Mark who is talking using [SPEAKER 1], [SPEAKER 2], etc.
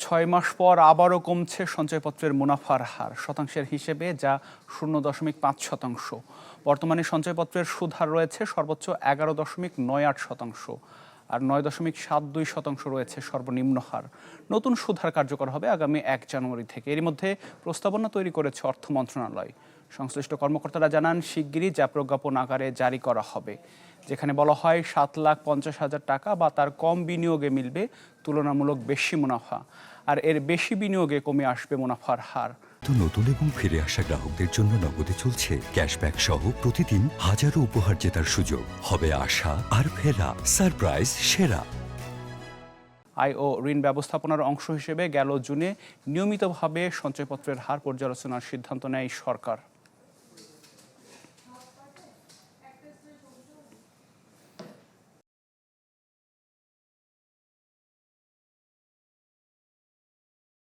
[SPEAKER 1] ৬ মাস পর আবারও কমছে সঞ্চয়পত্রের মুনাফার হার শতাংশের হিসেবে, যা 0.৫%। বর্তমানে সঞ্চয়পত্রের সুদ হার রয়েছে সর্বোচ্চ 11.98%, আর 9.72% রয়েছে সর্বনিম্ন হার। নতুন সুদ হার কার্যকর হবে আগামী ১ জানুয়ারি থেকে। এর মধ্যে প্রস্তাবনা তৈরি করেছে অর্থ মন্ত্রণালয়। সংশ্লিষ্ট কর্মকর্তারা জানান, শিগগিরই যা প্রজ্ঞাপন আকারে জারি করা হবে, যেখানে বলা হয় 7,50,000 টাকা বা তার কম বিনিয়োগে মিলবে তুলনামূলক বেশি মুনাফা, আর এর বেশি বিনিয়োগে কমে আসবে মুনাফার হার।
[SPEAKER 2] নতুন এবং ফিরে আসা গ্রাহকদের জন্য নগদে চলছে ক্যাশব্যাক সহ প্রতিদিন হাজারো উপহার জেতার সুযোগ। হবে আশা আর ফেরা, সারপ্রাইজ সেরা।
[SPEAKER 1] আয় ও ঋণ ব্যবস্থাপনার অংশ হিসেবে গেল জুনে নিয়মিতভাবে সঞ্চয়পত্রের হার পর্যালোচনার সিদ্ধান্ত নেয় সরকার।